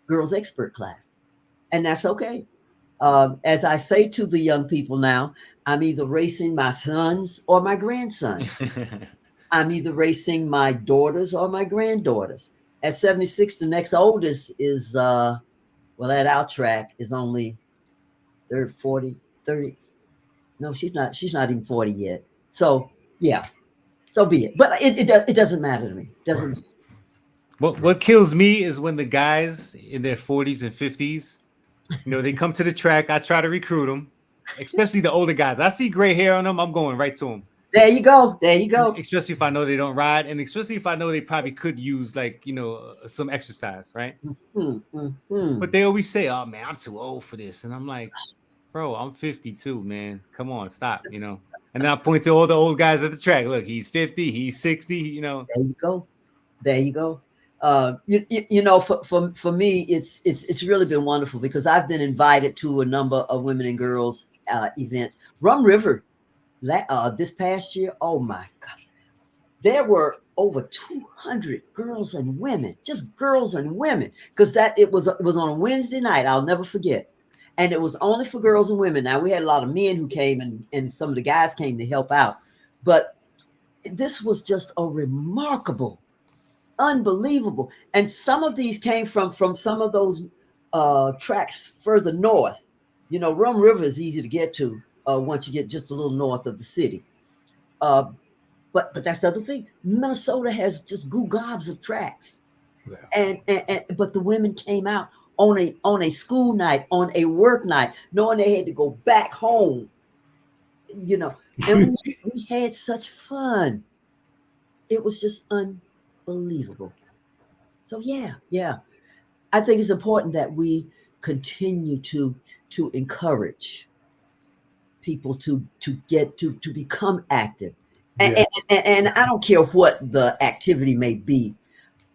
girls expert class, and that's okay. As I say to the young people now, I'm either racing my sons or my grandsons. I'm either racing my daughters or my granddaughters. At 76, the next oldest is, well, at our track is only 30, 40, 30. No, she's not even 40 yet. So, yeah, so be it. But it doesn't matter to me. Doesn't. Right. What kills me is when the guys in their 40s and 50s, they come to the track. I try to recruit them, especially the older guys. I see gray hair on them. I'm going right to them. There you go. There you go. Especially if I know they don't ride, and especially if I know they probably could use some exercise, right? But they always say, "Oh man, I'm too old for this," and I'm like, "Bro, I'm 52, man. Come on, stop." And then I point to all the old guys at the track. Look, he's 50, he's 60. There you go. There you go. For me, it's really been wonderful because I've been invited to a number of women and girls events. Rum River, this past year, oh my God, there were over 200 girls and women, just girls and women, because it was on a Wednesday night. I'll never forget, and it was only for girls and women. Now we had a lot of men who came, and some of the guys came to help out, but this was just a remarkable. Unbelievable. And some of these came from some of those tracks further north. Rum River is easy to get to once you get just a little north of the city. But that's the other thing. Minnesota has just goo gobs of tracks. Yeah. And but the women came out on a school night, on a work night, knowing they had to go back home. And we had such fun. It was just unbelievable. So yeah. I think it's important that we continue to encourage people to get to become active. Yeah. And I don't care what the activity may be,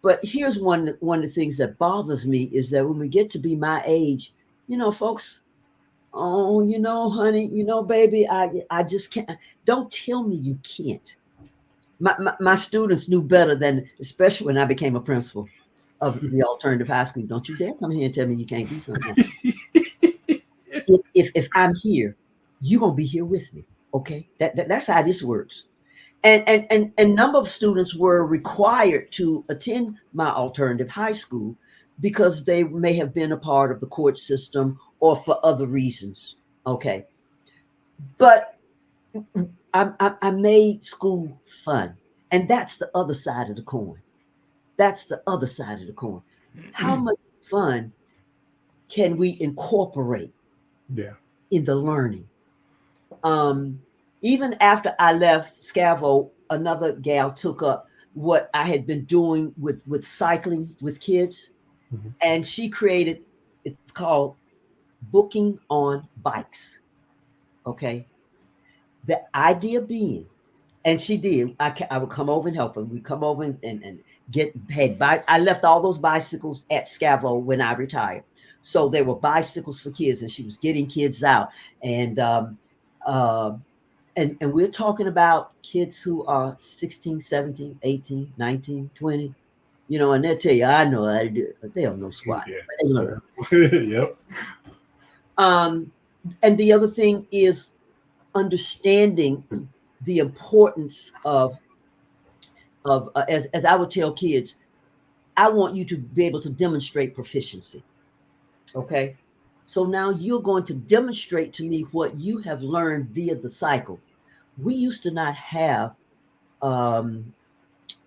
but here's one of the things that bothers me is that when we get to be my age, folks, oh, honey, baby, I just can't. Don't tell me you can't. My students knew better than, especially when I became a principal of the alternative high school. Don't you dare come here and tell me you can't do something. if I'm here, you're gonna be here with me. Okay, that's how this works. And a number of students were required to attend my alternative high school because they may have been a part of the court system or for other reasons. Okay, but I made school fun, and that's the other side of the coin. That's the other side of the coin. How much fun can we incorporate in the learning? Even after I left Scavo, another gal took up what I had been doing with cycling with kids, and she created, it's called Booking on Bikes. Okay. The idea being, and she did, I would come over and help her. We'd come over and I left all those bicycles at Scavo when I retired. So there were bicycles for kids, and she was getting kids out. And we're talking about kids who are 16, 17, 18, 19, 20, and they'll tell you, I know how to do it, but they don't know squat. Yeah. Yep. And the other thing is understanding the importance of as I would tell kids, I want you to be able to demonstrate proficiency. Okay. So now you're going to demonstrate to me what you have learned via the cycle. We used to not have, I'm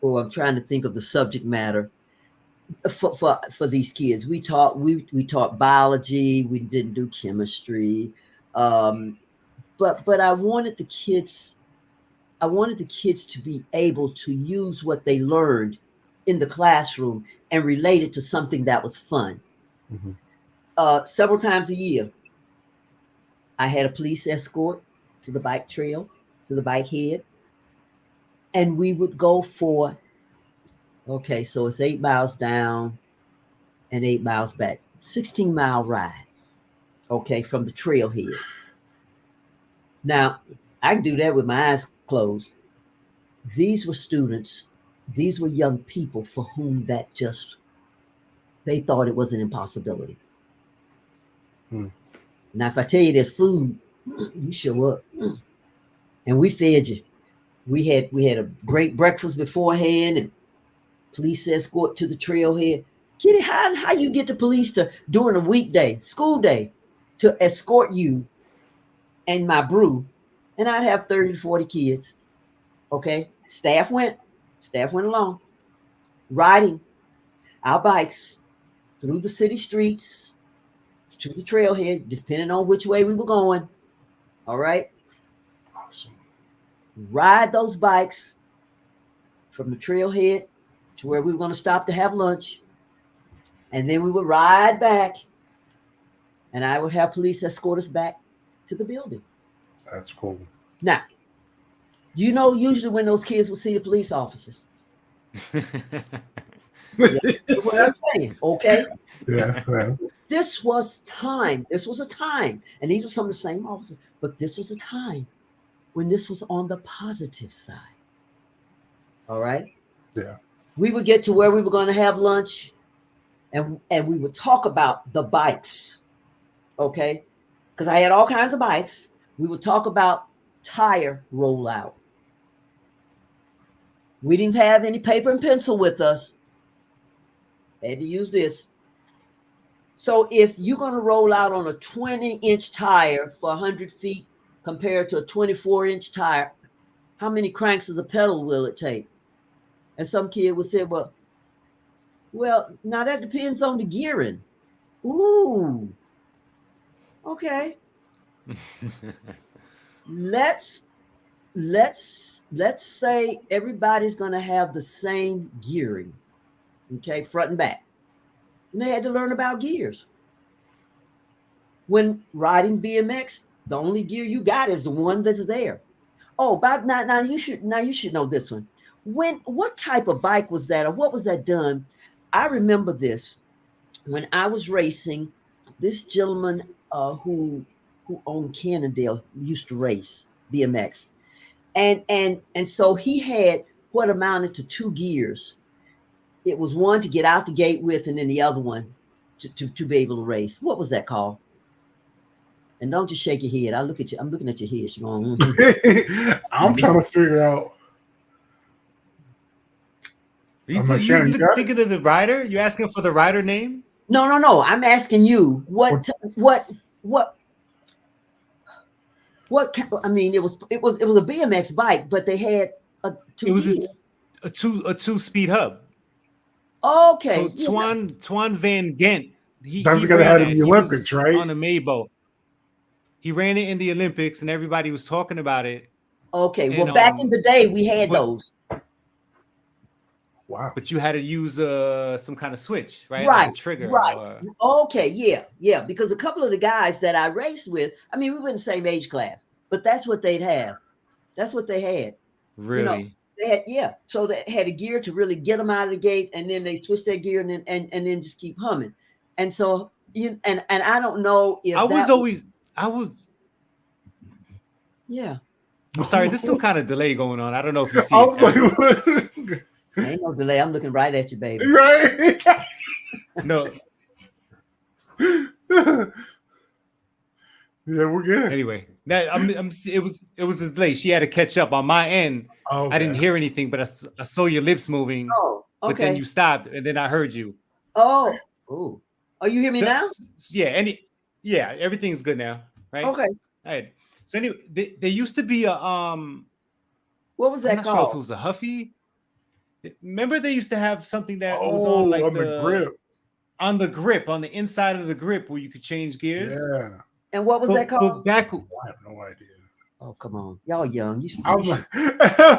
trying to think of the subject matter for these kids. We taught biology. We didn't do chemistry. But I wanted the kids I wanted the kids to be able to use what they learned in the classroom and relate it to something that was fun. Several times a year, I had a police escort to the bike trail, to the bike head, and we would go for, okay, so it's 8 miles down and 8 miles back, 16-mile ride, okay, from the trailhead. Now, I can do that with my eyes closed. These were students, these were young people for whom that just, they thought it was an impossibility. Now, if I tell you there's food, you show up. And we fed you. We had a great breakfast beforehand and police escort to the trailhead. Kittie, how you get the police to, during a weekday, school day, to escort you and my brew, and I'd have 30 to 40 kids. Okay. Staff went along, riding our bikes through the city streets to the trailhead, depending on which way we were going. All right. Awesome. Ride those bikes from the trailhead to where we were going to stop to have lunch. And then we would ride back, and I would have police escort us back to the building. That's cool. Now, you know, usually when those kids would see the police officers. Yeah, that's what I'm saying, okay? Yeah. This was time. This was a time. And these were some of the same officers, but this was a time when this was on the positive side. All right? Yeah. We would get to where we were going to have lunch, and we would talk about the bikes. Okay? Because I had all kinds of bikes. We would talk about tire rollout. We didn't have any paper and pencil with us. Had to use this. So if you're going to roll out on a 20-inch tire for 100 feet compared to a 24-inch tire, how many cranks of the pedal will it take? And some kid would say, well, now that depends on the gearing. Ooh. Okay. Let's say everybody's going to have the same gearing. Okay, front and back. And they had to learn about gears. When riding BMX, the only gear you got is the one that's there. Oh, but now you should know this one. What type of bike was that, or what was that done? I remember this when I was racing. This gentleman who owned Cannondale used to race BMX, and so he had what amounted to 2 gears. It was one to get out the gate with, and then the other one to be able to race. What was that called? And don't just shake your head. I'm looking at your head. You're going, I'm trying to figure out. You thinking of the rider? You asking for the rider name? No. I'm asking you what. I mean, it was a BMX bike, but they had a 2 gears. a 2-speed hub. Okay. So Twan Van Gent, that's the guy that had in the Olympics, right? On a Maybo. He ran it in the Olympics, and everybody was talking about it. Okay. Well, back in the day, we had those. Wow. But you had to use some kind of switch, right? Right. Like a trigger. Right. Okay. Yeah. Because a couple of the guys that I raced with, I mean, we were in the same age class, but that's what they'd have. That's what they had. Really? You know, they had, so they had a gear to really get them out of the gate, and then they switched their gear and then just keep humming. And so and I don't know if I was. Yeah. I'm sorry, there's some kind of delay going on. I don't know if you see it. Ain't no delay. I'm looking right at you, baby. Right? No. Yeah, we're good. Anyway, it was the delay. She had to catch up on my end. Okay. I didn't hear anything, but I saw your lips moving. Oh, okay. But then you stopped, and then I heard you. Oh. You hear me now? Yeah, everything's good now, right? Okay. All right. So anyway, there used to be a what was that I'm not called? sure if it was a Huffy. Remember they used to have something that was on like the grip. On the grip, on the inside of the grip where you could change gears. Yeah. And what was that called? But back, I have no idea. Oh, come on, y'all young. You I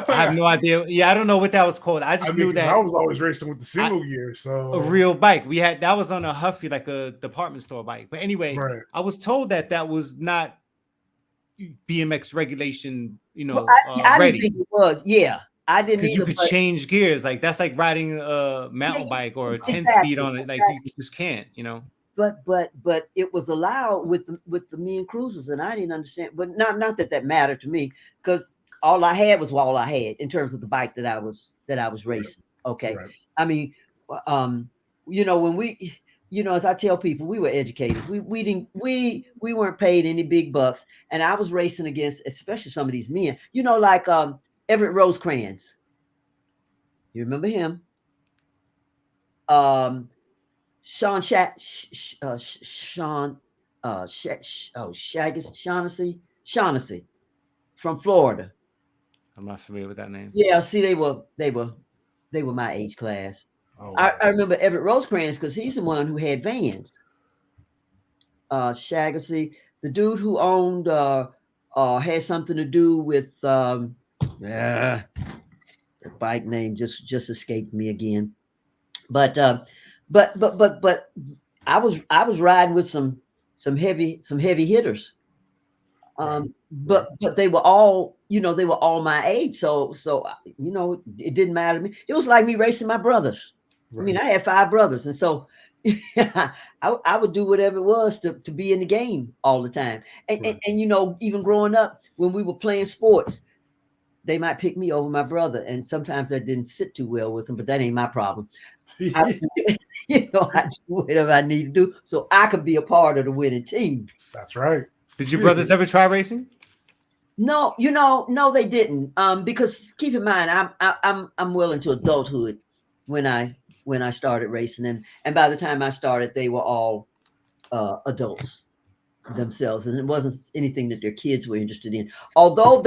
have no idea. Yeah, I don't know what that was called. I just knew that I was always racing with the single gear, so a real bike. We had that was on a Huffy, like a department store bike. But anyway, right. I was told that was not BMX regulation, Well, I didn't ready. think it was. Yeah, I didn't Because you either. could But change gears. Like that's like riding a mountain bike or a 10 speed exactly, on it. Like you exactly. just can't, But it was allowed with the mean cruisers, and I didn't understand. But not that mattered to me, because all I had was all I had in terms of the bike that I was racing. Okay, Right. I mean, when we, as I tell people, we were educated. We weren't paid any big bucks, and I was racing against, especially some of these men. Like Everett Rosecrans. You remember him? Sean Shaughnessy from Florida. I'm not familiar with that name. Yeah, see, they were my age class. Oh, I wow. remember Everett Rosecrans because he's the one who had vans. Shaughnessy, the dude who owned had something to do with the bike name just escaped me again. But I was riding with some heavy hitters. But they were all my age. So it didn't matter to me. It was like me racing my brothers. Right. I mean, I had 5 brothers, and so I would do whatever it was to be in the game all the time. And even growing up, when we were playing sports, they might pick me over my brother, and sometimes that didn't sit too well with them. But that ain't my problem. I do whatever I need to do so I could be a part of the winning team. That's right. Did your brothers ever try racing? No, no, they didn't. Because keep in mind, I'm well into adulthood when I started racing, and by the time I started, they were all adults themselves, and it wasn't anything that their kids were interested in. Although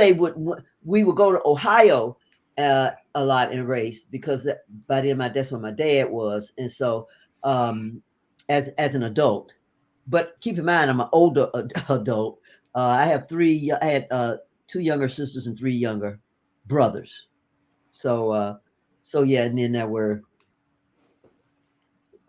we would go to Ohio a lot and race, because by then that's where my dad was, and so as an adult. But keep in mind, I'm an older adult. I had 2 younger sisters and 3 younger brothers. So yeah, and then there were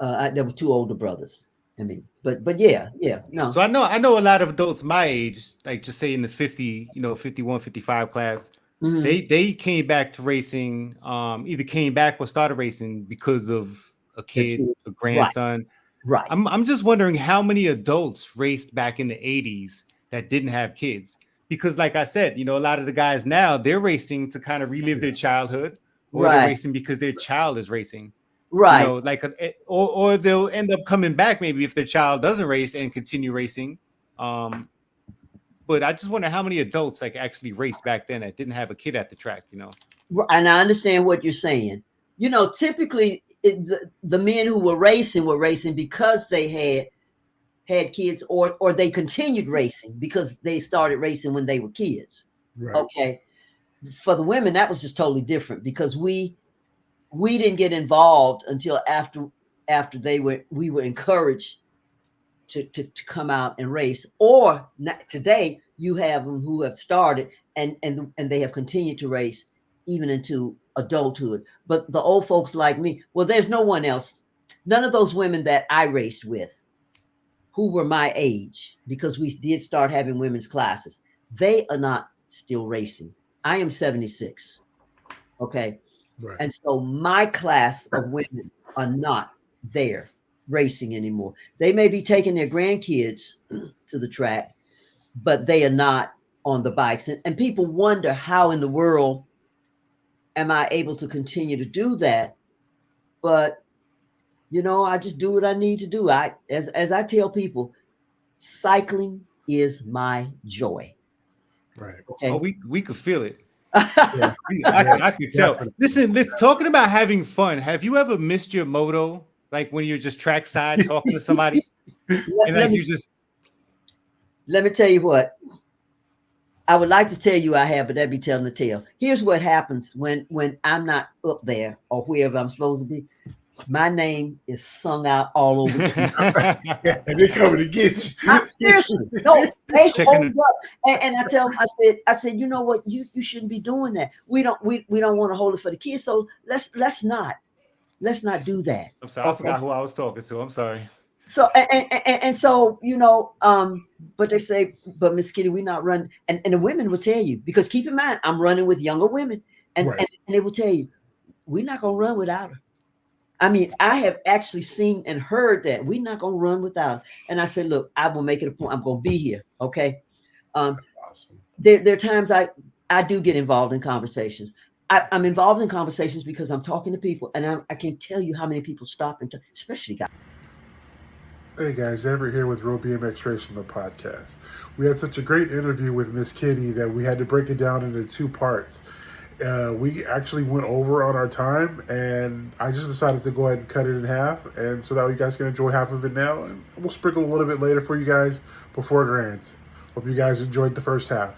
2 older brothers. I mean, but yeah, no. So I know a lot of adults my age, like just say in the 50, 51, 55 class, Mhm. they came back to racing, either came back or started racing because of a kid, a grandson. Right. I'm just wondering how many adults raced back in the 80s that didn't have kids. Because like I said, a lot of the guys now, they're racing to kind of relive their childhood, or they're Right. racing because their child is racing. Right. Or they'll end up coming back maybe if their child doesn't race and continue racing. But I just wonder how many adults like actually raced back then that didn't have a kid at the track, And I understand what you're saying. Typically the men who were racing because they had kids, or they continued racing because they started racing when they were kids. Right. Okay. For the women, that was just totally different, because we didn't get involved until after we were encouraged to come out and race. Or today you have them who have started and they have continued to race even into adulthood. But the old folks like me, well, there's no one else, none of those women that I raced with who were my age, because we did start having women's classes, they are not still racing. I am 76. Okay. Right. And so my class of women are not there racing anymore. They may be taking their grandkids to the track, but they are not on the bikes. And people wonder, how in the world am I able to continue to do that? But I just do what I need to do. As I tell people, cycling is my joy. Right. Okay. Oh, we could feel it. Yeah. I could tell. Definitely. Listen, let's talking about having fun. Have you ever missed your moto, like when you're just trackside talking to somebody, and like let me tell you what. I would like to tell you I have, but that'd be telling the tale. Here's what happens when I'm not up there or wherever I'm supposed to be. my name is sung out all over TV. Yeah, and they're coming to get you. Seriously, no, they Chicken. hold up, and I tell them, I said, you know what, you shouldn't be doing that. We don't want to hold it for the kids, so let's not do that. I'm sorry, I forgot who I was talking to. I'm sorry. So and so but they say, but Miss Kittie, we're not running, and the women will tell you, because keep in mind, I'm running with younger women, and Right. and they will tell you, we're not gonna run without her. I mean, I have actually seen and heard that we're not gonna run without her. And I said, look, I will make it a point. I'm gonna be here. Okay. That's awesome. There are times I do get involved in conversations. I'm involved in conversations because I'm talking to people, and I can't tell you how many people stop and especially guys. Hey guys, Everett here with Real BMX Racing, the podcast. We had such a great interview with Miss Kittie that we had to break it down into 2 parts. We actually went over on our time, and I just decided to go ahead and cut it in half, and so that you guys can enjoy half of it now, and we'll sprinkle a little bit later for you guys before it ends. Hope you guys enjoyed the first half.